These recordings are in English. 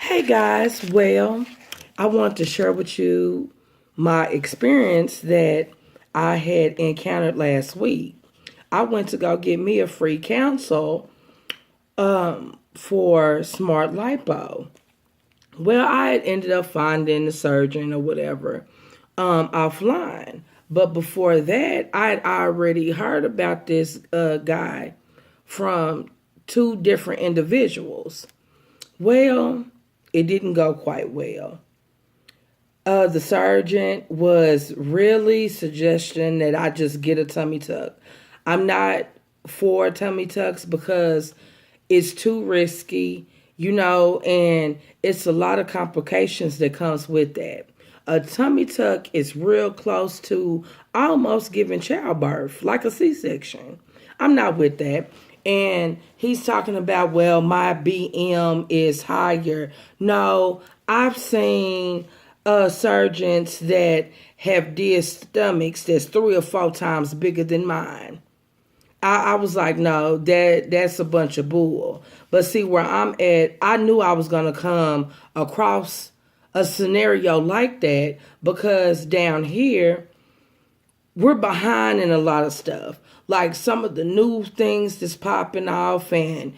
Hey guys, well, I want to share with you my experience that I had encountered last week. I went to go get me a free consult for Smartlipo. Well, I had ended up finding the surgeon or whatever offline. But before that, I had already heard about this guy from two different individuals. Well, it didn't go quite well. The surgeon was really suggesting that I just get a tummy tuck. I'm not for tummy tucks because it's too risky, and it's a lot of complications that comes with that. A tummy tuck is real close to almost giving childbirth, like a C-section. I'm not with that. And he's talking about, well, my BM is higher. No, I've seen surgeons that have did stomachs that's 3 or 4 times bigger than mine. I was like, no, that's a bunch of bull. But see, where I'm at, I knew I was going to come across a scenario like that because down here, we're behind in a lot of stuff. Like some of the new things that's popping off and,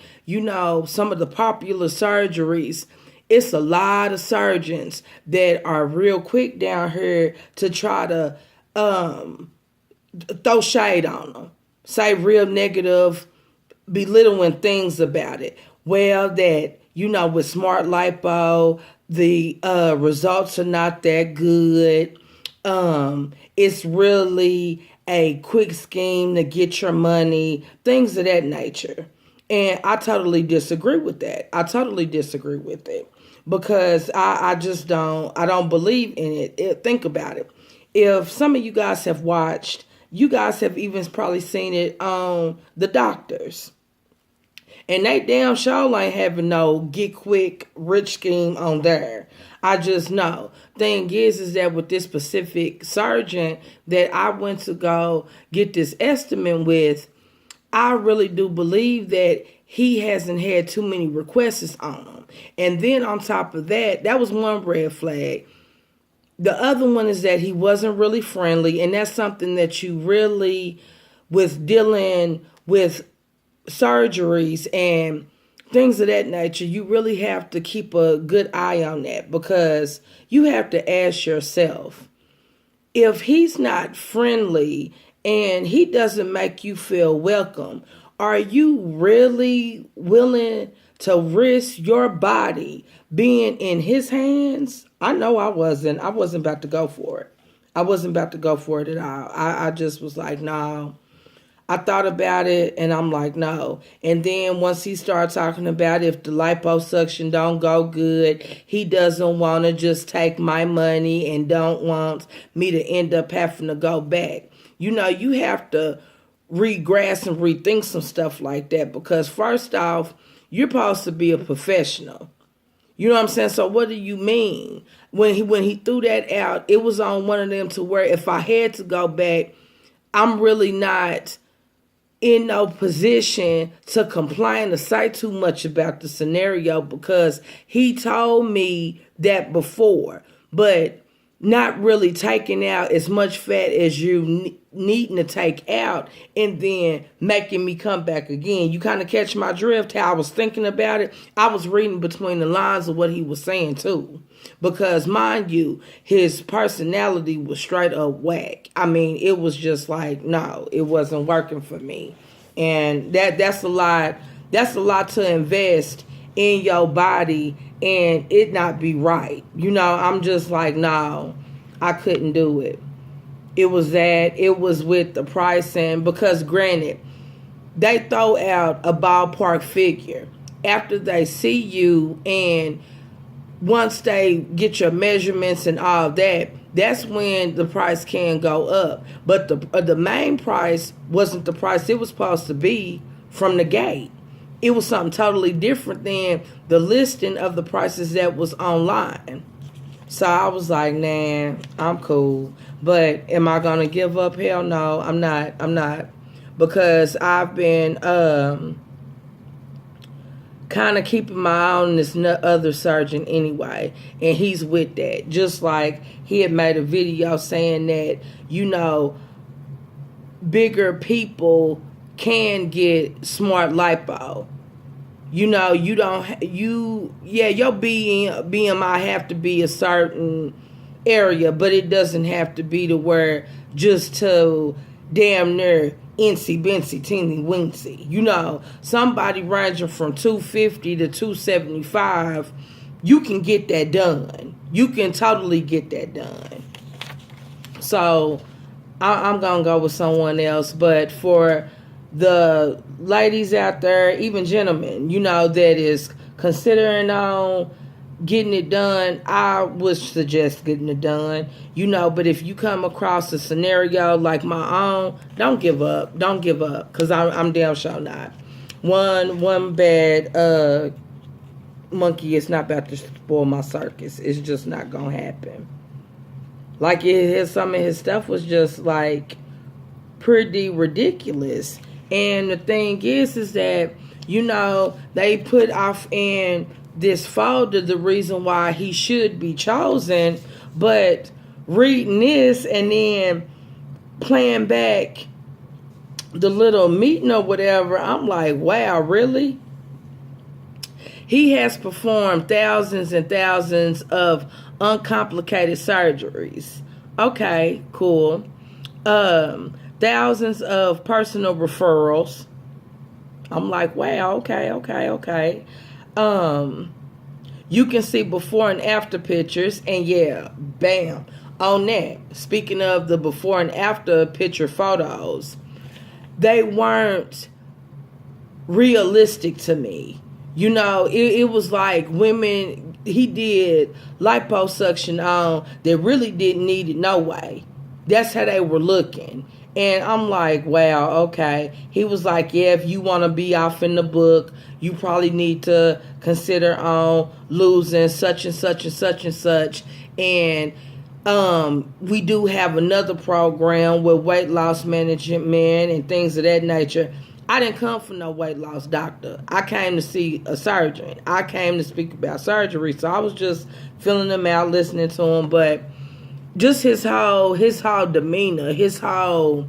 some of the popular surgeries. It's a lot of surgeons that are real quick down here to try to throw shade on them, say real negative, belittling things about it. Well, that, with Smart Lipo, the results are not that good. It's really a quick scheme to get your money, things of that nature. And I totally disagree with that. I totally disagree with it because I just I don't believe in it. Think about it. If some of you guys have watched, you guys have even probably seen it on The Doctors. And they damn sure ain't having no get quick rich scheme on there. I just know. Thing is that with this specific surgeon that I went to go get this estimate with, I really do believe that he hasn't had too many requests on him. And then on top of that, that was one red flag. The other one is that he wasn't really friendly, and that's something that you really, with dealing with surgeries and things of that nature, you really have to keep a good eye on that because you have to ask yourself, if he's not friendly and he doesn't make you feel welcome, are you really willing to risk your body being in his hands? I know I wasn't. I wasn't about to go for it. I wasn't about to go for it at all. I just was like, no. I thought about it and I'm like, no. And then once he started talking about if the liposuction don't go good, he doesn't want to just take my money and don't want me to end up having to go back. You have to regress and rethink some stuff like that because first off, you're supposed to be a professional. You know what I'm saying? So what do you mean? When he threw that out, it was on one of them to where if I had to go back, I'm really not in no position to complain or say too much about the scenario because he told me that before, but not really taking out as much fat as you needing to take out and then making me come back again. You kind of catch my drift, how I was thinking about it. I was reading between the lines of what he was saying too. Because mind you, his personality was straight up whack. I mean, it was just like, no, it wasn't working for me. And that's a lot. That's a lot to invest in your body and it not be right. I'm just like, no, I couldn't do it. It was that. It was with the pricing because granted, they throw out a ballpark figure after they see you and once they get your measurements and all that, that's when the price can go up. But the main price wasn't the price it was supposed to be from the gate. It was something totally different than the listing of the prices that was online. So I was like, nah, I'm cool. But am I going to give up? Hell no, I'm not. Because I've been kind of keeping my eye on this other surgeon anyway, and he's with that. Just like he had made a video saying that, bigger people can get smart lipo. Your BMI have to be a certain area, but it doesn't have to be to where just to damn near incy bincy teeny wincy. Somebody ranging from 250 to 275, you can get that done. You can totally get that done. So I'm gonna go with someone else. But for the ladies out there, even gentlemen, that is considering on getting it done, I would suggest getting it done. But if you come across a scenario like my own, don't give up. Don't give up, because I'm damn sure not. One bad monkey is not about to spoil my circus. It's just not gonna happen. Like, some of his stuff was just like pretty ridiculous. And the thing is that, they put off in this folder the reason why he should be chosen, but reading this and then playing back the little meeting or whatever, I'm like, wow, really? He has performed thousands and thousands of uncomplicated surgeries. Okay, cool. Thousands of personal referrals. I'm like, wow, okay. You can see before and after pictures, and yeah, bam, on that. Speaking of the before and after picture photos, they weren't realistic to me. It was like women he did liposuction on that really didn't need it no way. That's how they were looking. And I'm like, wow, okay. He was like, yeah, if you want to be off in the book, you probably need to consider on losing such and such and such and such. And we do have another program with weight loss management and things of that nature. I didn't come from no weight loss doctor. I came to see a surgeon. I came to speak about surgery. So I was just filling him out, listening to him. But just his whole demeanor, his whole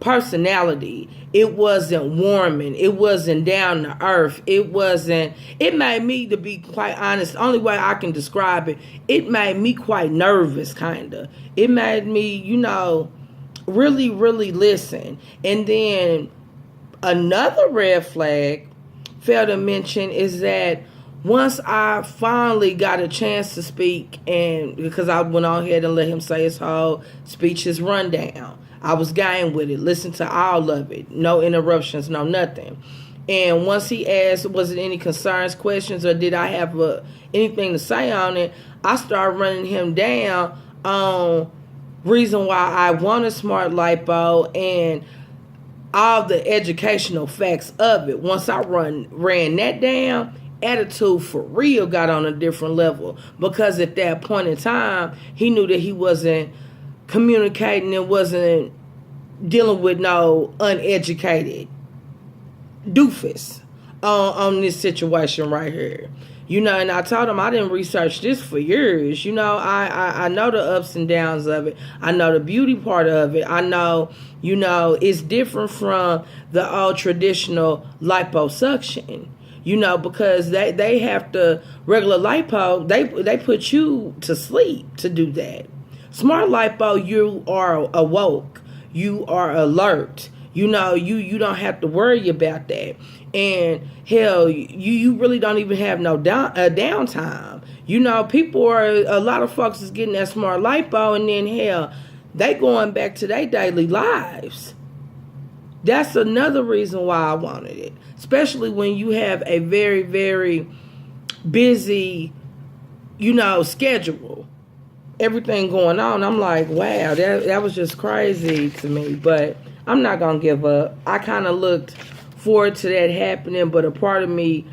personality, it wasn't warming. It wasn't down to earth. It made me, to be quite honest, only way I can describe it, it made me quite nervous, kind of. It made me, really, really listen. And then another red flag, failed to mention, is that once I finally got a chance to speak, and because I went on ahead and let him say his whole speech, his rundown, I was game with it, listened to all of it, no interruptions, no nothing. And once he asked, was it any concerns, questions, or did I have anything to say on it, I started running him down on reason why I wanted smart lipo and all the educational facts of it. Once I ran that down, attitude for real got on a different level, because at that point in time he knew that he wasn't communicating and wasn't dealing with no uneducated doofus on this situation right here. And I told him I didn't research this for years. I know the ups and downs of it. I know the beauty part of it. I know, it's different from the old traditional liposuction. Because they have to, regular lipo, they put you to sleep to do that. Smart lipo, you are awoke. You are alert. You don't have to worry about that. And hell, you really don't even have no downtime. A lot of folks is getting that smart lipo, and then hell, they going back to their daily lives. That's another reason why I wanted it. Especially when you have a very, very busy, schedule. Everything going on. I'm like, wow, that was just crazy to me. But I'm not going to give up. I kind of looked forward to that happening, but a part of me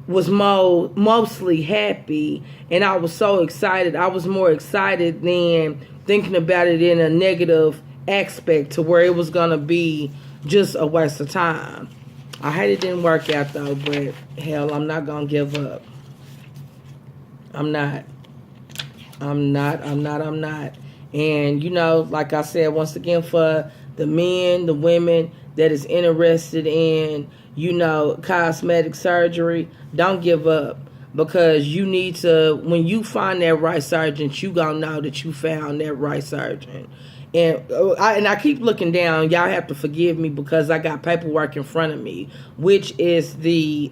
was mostly happy. And I was so excited. I was more excited than thinking about it in a negative aspect, to where it was going to be just a waste of time. I hate it didn't work out though, but hell, I'm not gonna give up. I'm not. I'm not. And you know, like I said, once again, for the men, the women that is interested in, you know, cosmetic surgery, don't give up. Because you need to, when you find that right surgeon, you gonna know that you found that right surgeon. And I keep looking down. Y'all have to forgive me because I got paperwork in front of me, which is the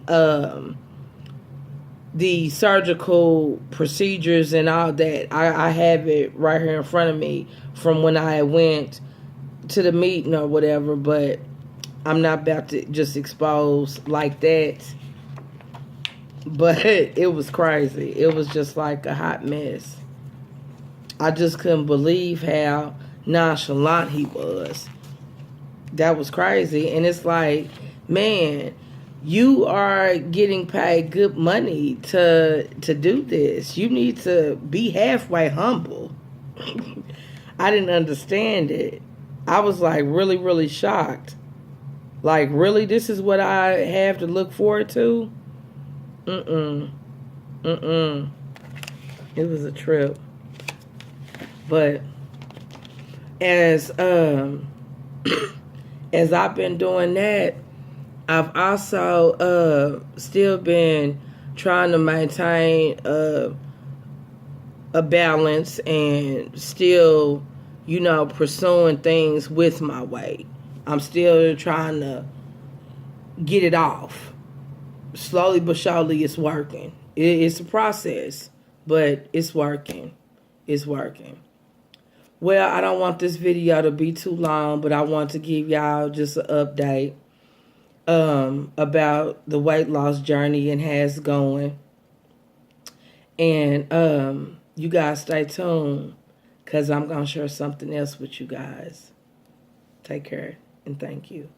surgical procedures and all that. I have it right here in front of me from when I went to the meeting or whatever, but I'm not about to just expose like that. But it was crazy. It was just like a hot mess. I just couldn't believe how nonchalant he was. That was crazy. And it's like, man, you are getting paid good money to do this. You need to be halfway humble. I didn't understand it. I was like really, really shocked. Like, really, this is what I have to look forward to? Mm-mm. Mm-mm. It was a trip. But as as I've been doing that, I've also still been trying to maintain a balance and still, you know, pursuing things with my weight. I'm still trying to get it off. Slowly but surely, it's working. It's a process, but it's working. It's working. Well, I don't want this video to be too long, but I want to give y'all just an update about the weight loss journey and how it's going. And you guys stay tuned because I'm going to share something else with you guys. Take care and thank you.